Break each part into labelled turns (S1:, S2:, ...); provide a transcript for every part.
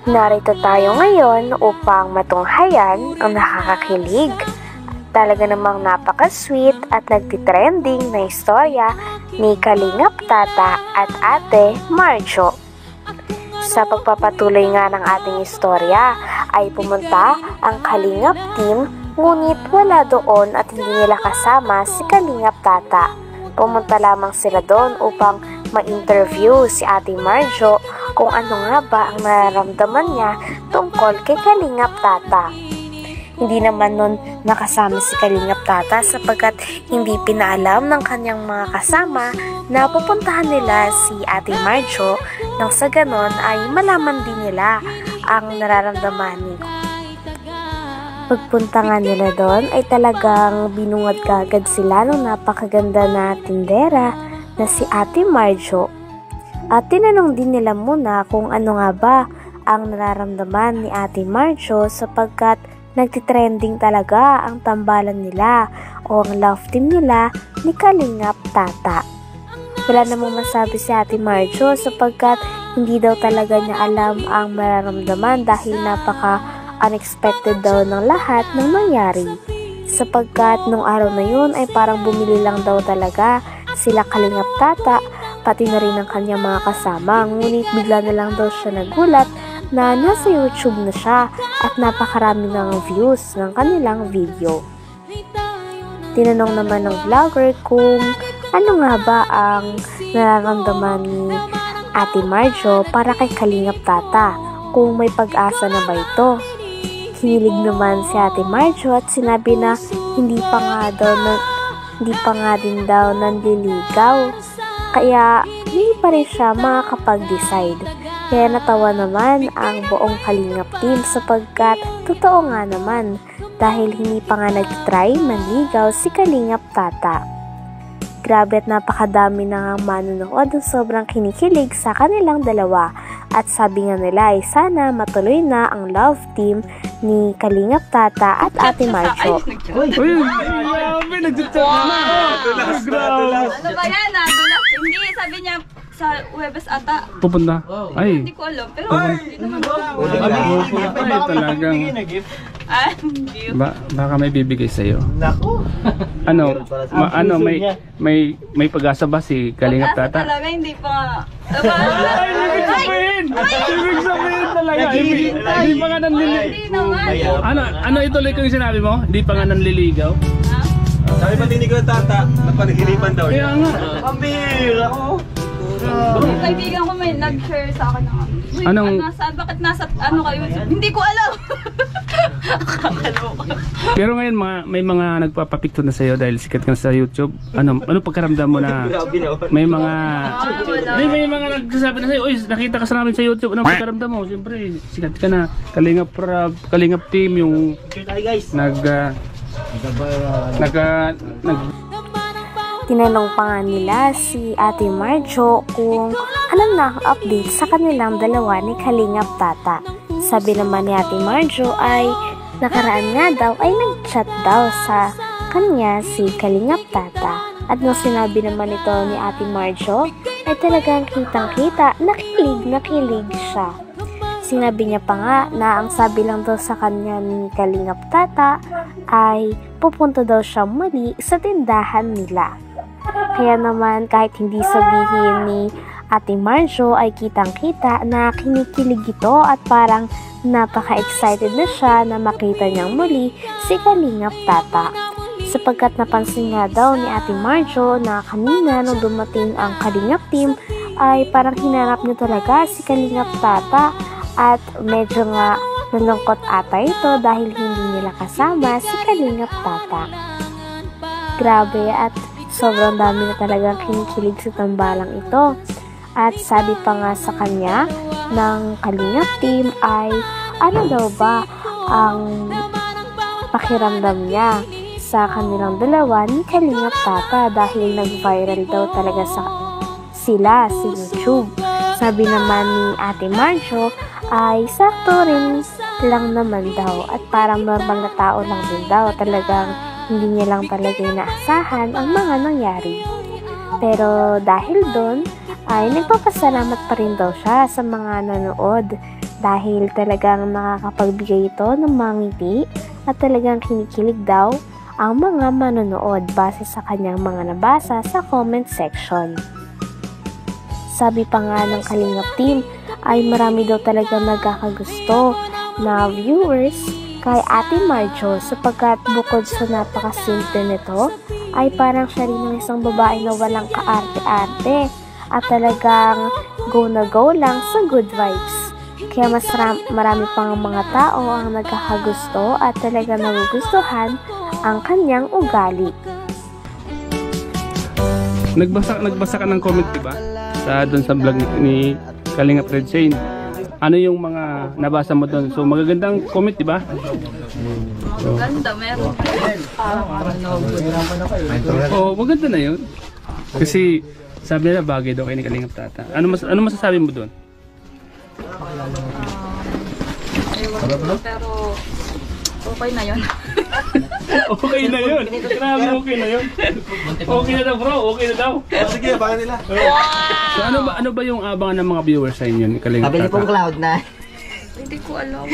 S1: Narito tayo ngayon upang matunghayan ang nakakakilig, talaga namang napaka-sweet at nagtitrending na istorya ni Kalingap Tata at Ate Marjo. Sa pagpapatuloy nga ng ating istorya ay pumunta ang Kalingap team, ngunit wala doon at hindi nila kasama si Kalingap Tata. Pumunta lamang sila doon upang ma-interview si Ate Marjo kung ano nga ba ang nararamdaman niya tungkol kay Kalingap Tata. Hindi naman nun nakasama si Kalingap Tata sapagkat hindi pinaalam ng kanyang mga kasama na pupuntahan nila si Ate Marjo, nang sa ganon ay malaman din nila ang nararamdaman ni. Pagpunta nga nila doon ay talagang binungad kagad sila ng napakaganda na tindera na si Ate Marjo. At tinanong din nila muna kung ano nga ba ang nararamdaman ni Ate Marjo sapagkat nagtitrending talaga ang tambalan nila o ang love team nila ni Kalingap Tata. Wala namang masabi si Ate Marjo sapagkat hindi daw talaga niya alam ang mararamdaman dahil napaka-unexpected daw ng lahat ng nangyari. Sapagkat nung araw na yun ay parang bumili lang daw talaga sila Kalingap Tata pati na rin ang kanyang mga kasama, ngunit bigla na lang daw siya nagulat na nasa YouTube na siya at napakarami ng views ng kanilang video. Tinanong naman ng vlogger kung ano nga ba ang nararamdaman ni Ate Marjo para kay Kalingap Tata, kung may pag-asa na ba ito. Kinilig naman si Ate Marjo at sinabi na hindi pa nga din daw nanliligaw. Kaya hindi pa rin siya makakapag-decide. Kaya natawa naman ang buong Kalingap team sapagkat totoo nga naman dahil hindi pa nga nag-try manligaw si Kalingap Tata. Grabe at napakadami na nga manonood ng sobrang kinikilig sa kanilang dalawa. At sabi nga nila ay sana matuloy na ang love team ni Kalingap Tata at Ate Marjo.
S2: Uy, grabe, nagtutulog na.
S3: Ano ba yan? Nadulas. Hindi, sabi niya sa Huwebes ata.
S2: Pupunta? Ay.
S3: Hindi ko alam. Pero
S2: Ay, talagang. Baka may bibigay sa'yo.
S4: Nako.
S2: Ano, may pag-asa ba si Kalingap Tata?
S3: Talaga, hindi pa.
S2: Ibig sabihin talaga. Hindi pa nga nanliligaw. Ano ituloy ko yung sinabi mo? Hindi pa nga nanliligaw?
S4: Sabi pa tinig ko Tata, napanaginipan daw
S2: Kaya
S4: niya.
S2: nga.
S4: Pambira ko.
S3: Yung kaibigan ko may nag-share sa akin ng bakit nasa ano kayo? Hindi ko alam.
S2: Pero ngayon may mga nagpapapicture na sa'yo dahil sikat ka na sa YouTube. Ano pagkaramdam mo na may mga nagsasabi na sa'yo, "Uy, nakita ka sa namin sa YouTube." Ano pagkaramdam mo? Siyempre, sikat ka na. Kalingap team yung
S1: Tinanong pa nga nila si Ate Marjo kung ano na ang update sa kanilang dalawa ni Kalingap Tata. Sabi naman ni Ate Marjo ay nakaraan nga daw ay nag-chat daw sa kanya si Kalingap Tata. At nung sinabi naman ito ni Ate Marjo ay talagang kitang-kita, nakilig siya. Sinabi niya pa nga na ang sabi lang daw sa kanya ni Kalingap Tata ay pupunta daw siya muli sa tindahan nila. Kaya naman kahit hindi sabihin ni Ate Marjo ay kitang-kita na kinikilig ito at parang napaka-excited na siya na makita niyang muli si Kalingap Tata. Sapagkat napansin nga daw ni Ate Marjo na kanina nung dumating ang Kalingap team ay parang hinarap niya talaga si Kalingap Tata at medyo nga nalungkot ata ito dahil hindi nila kasama si Kalingap Tata. Grabe at sobrang dami na talagang kinikilig sa tambalang ito. At sabi pa nga sa kanya ng Kalingap team ay ano daw ba ang pakiramdam niya sa kanilang dalawa ni Kalingap Tata dahil nag-viral daw talaga sila sa YouTube. Sabi naman ni Ate Marjo ay sakto rin lang naman daw at parang normal na tao lang din daw, talagang hindi niya lang talaga inaasahan ang mga nangyari. Pero dahil doon ay nagpapasalamat pa rin daw siya sa mga nanood dahil talagang nakakapagbigay ito ng mga ngiti at talagang kinikilig daw ang mga manonood base sa kanyang mga nabasa sa comment section. Sabi pa nga ng Kalingap team ay marami daw talagang nagkakagusto na viewers kay Ate Marjo sapagkat bukod sa napakasimple nito ay parang siya rin ang isang babae na walang kaarte-arte at talagang go na go lang sa good vibes. Kaya mas marami pang mga tao ang nagkakagusto at talagang nagugustuhan ang kanyang ugali.
S2: Nagbasa ka ng comment, diba? Doon sa vlog ni Kalingap Red Shane. Ano yung mga nabasa mo doon? So magagandang comment, diba?
S3: Ganda, meron.
S2: Oh, maganda na yun. Kasi sabi nila bagay daw kay ni Kalingap Tata. Ano masasabi mo doon?
S3: Pero okay na yun.
S2: Okay na yun. Grabe, okay na yun. Okay na daw, bro. Okay na daw.
S4: Sige, abangan nila.
S2: So ano ba yung abangan ng mga viewers sa inyo ni Kalingap Tata?
S5: Pabili pong cloud na.
S3: Hindi ko alam.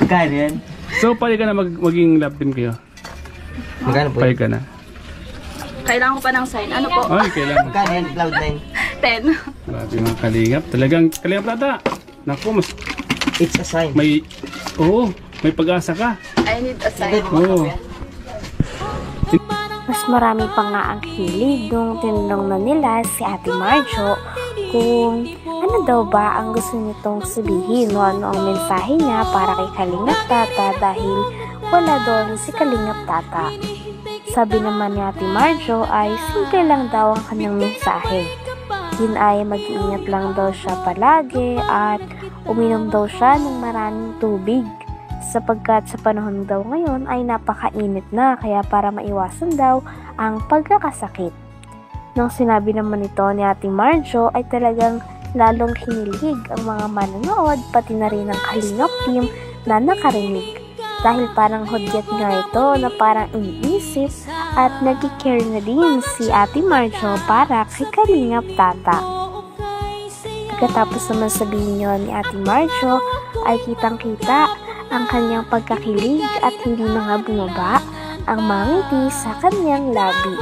S5: Magkano yan?
S2: So pwede ka na maging love team kayo?
S5: Magkano po?
S2: Pwede ka na.
S3: Kailangan ko pa ng sign. Ano po?
S2: Ay, kailangan.
S5: Magkano yan? Cloud
S3: 10.
S5: 9.
S2: Grabe mga Kalingap. Talagang Kalingap Tata. Naku, mas
S5: It's a sign.
S2: may pag-asa ka.
S3: I need a sign.
S2: Oo.
S1: Mas marami pa nga ang hilig nung tinanong na nila si Ate Marjo kung ano daw ba ang gusto nitong sabihin o ano ang mensahe niya para kay Kalingap Tata dahil wala doon si Kalingap Tata. Sabi naman ni Ate Marjo ay simple lang daw ang kanyang mensahe. Yun ay mag-iingat lang daw siya palagi at uminom daw siya ng maraming tubig sapagkat sa panahon daw ngayon ay napakainit na kaya para maiwasan daw ang pagkakasakit. Nung sinabi naman ito ni Ate Marjo ay talagang lalong kinilig ang mga manonood pati na rin ang Kalingap team na nakarinig. Dahil parang hudyat nga ito na parang iniisip at nag-care na din si Ate Marjo para kay Kalingap Tata. Pagkatapos naman sabihin nyo ni Ate Marjo ay kitang-kita ang kanyang pagkakilig at hindi na nga bumaba ang mga ngiti sa kanyang labi.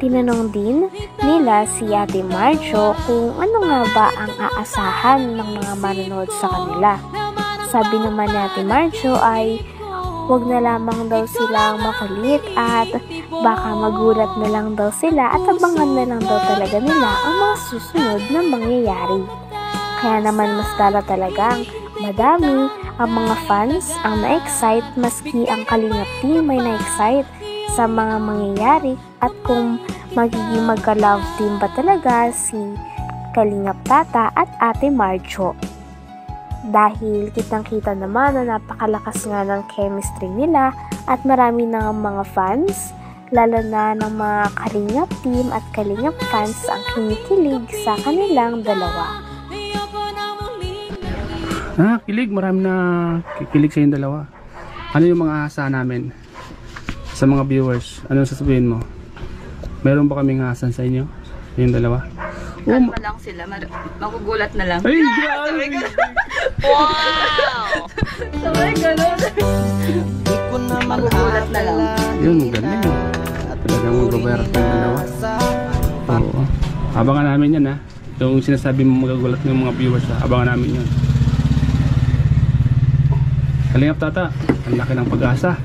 S1: Tinanong din nila si Ate Marjo kung ano nga ba ang aasahan ng mga manonood sa kanila. Sabi naman ni Ate Marjo ay huwag na lamang daw silang makulit at baka magulat na lang daw sila at abangan na lang daw talaga nila ang mga susunod na mangyayari. Kaya naman mas lalo talagang madami ang mga fans ang na-excite maski ang Kalingap team ay na-excite sa mga mangyayari at kung magiging magka-love team ba talaga si Kalingap Tata at Ate Marjo. Dahil kitang-kita naman na napakalakas nga ng chemistry nila at marami na mga fans, lalo na ng mga Kalingap team at Kalingap fans ang kinikilig sa kanilang dalawa.
S2: Kilig. Marami na kikilig sa yung dalawa. Ano yung mga asahan namin sa mga viewers? Ano sasabihin mo? Meron ba kaming asahan sa inyo? Yung dalawa?
S3: Kalma lang sila. Magugulat na lang.
S2: Ay, grabe!
S3: Wow! Sabay ganun. Magugulat na lang.
S2: Yun, galing. Talagang mag-overap yung dalawa. Oo. Abangan namin yan, ha? Yung sinasabi mo magagulat ng mga viewers, ha? Abangan namin yun. Kalingap Tata, ang laki ng pag-asa.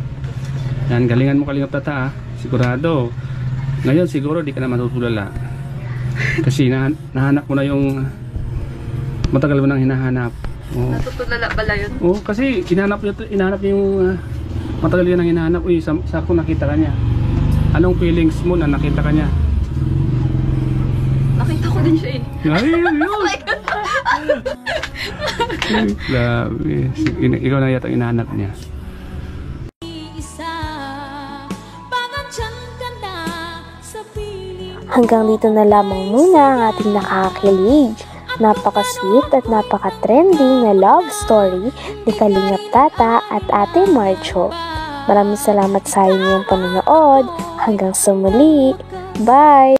S2: Yan, galingan mo Kalingap Tata, ha? Sigurado. Ngayon siguro di ka na matutulala. Kasi nahanap mo na yung matagal mo nang hinahanap. Oh.
S3: Natutulala pala yun.
S2: Oh, kasi hinahanap yung matagal yun ang hinahanap. Uy, sa ko nakita ka niya. Anong feelings mo na nakita ka niya?
S3: Nakita ko din siya eh.
S2: Ay, yun! Grabe. Ikaw na yata ang hinahanap niya.
S1: Hanggang dito na lamang muna ang ating nakakakilig, napaka-sweet at napaka-trending na love story ni Kalingap Tata at Ate Marjo. Maraming salamat sa inyong panonood. Hanggang sa muli. Bye!